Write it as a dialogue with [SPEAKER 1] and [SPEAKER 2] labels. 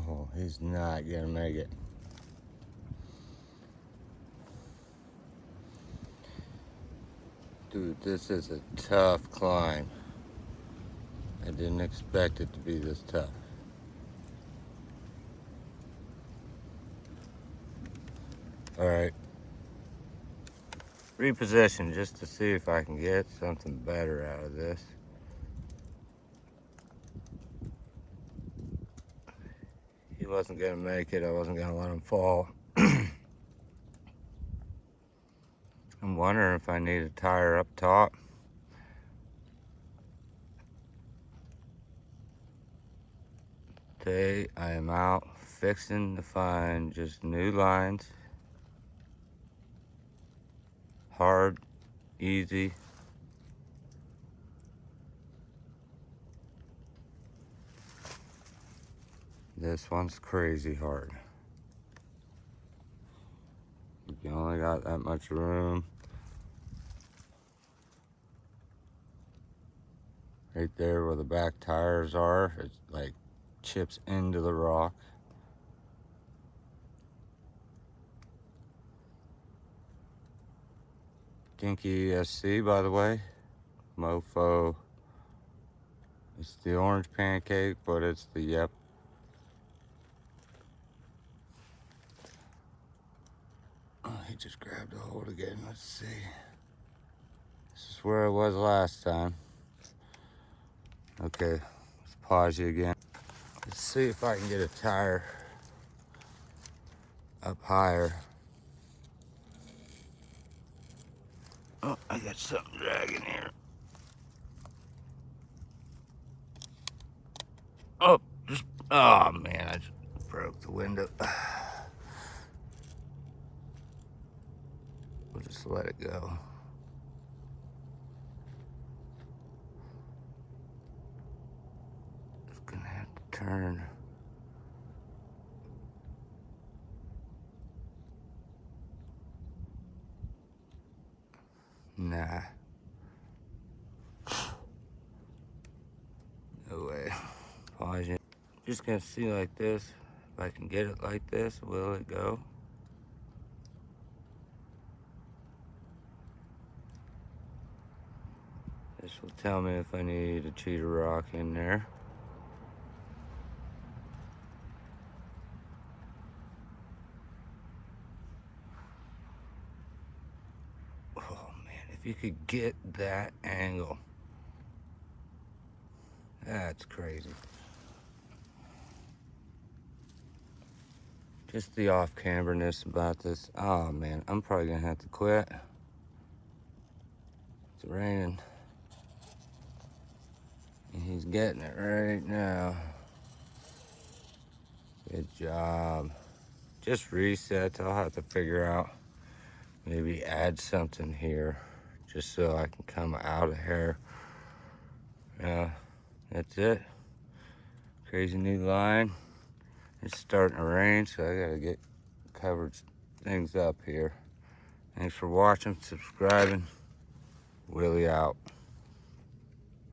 [SPEAKER 1] Oh, he's not gonna make it. Dude, this is a tough climb. I didn't expect it to be this tough. All right. Reposition just to see if I can get something better out of this. He wasn't gonna make it. I wasn't gonna let him fall. I'm wondering if I need a tire up top. Today I am out fixing to find just new lines. Hard, easy. This one's crazy hard. You only got that much room. Right there where the back tires are, it like chips into the rock. Dinky ESC, by the way. Mofo. It's the orange pancake, but it's the yep. Oh, he just grabbed a hold again. Let's see. This is where I was last time. Okay, let's pause you again. Let's see if I can get a tire up higher. Oh, I got something dragging here. Oh, oh man, I just broke the window. We'll just let it go. Just gonna have to turn. Nah. No way. Pause it. Just gonna see like this. If I can get it like this, will it go? This will tell me if I need a cheater rock in there. Oh man, if you could get that angle. That's crazy. Just the off-camberness about this. Oh man, I'm probably gonna have to quit. It's raining. And he's getting it right now. Good job. Just resets. I'll have to figure out, maybe add something here just so I can come out of here. That's it. Crazy new line. It's starting to rain, so I gotta get covered things up here. Thanks for watching, subscribing. Willie out.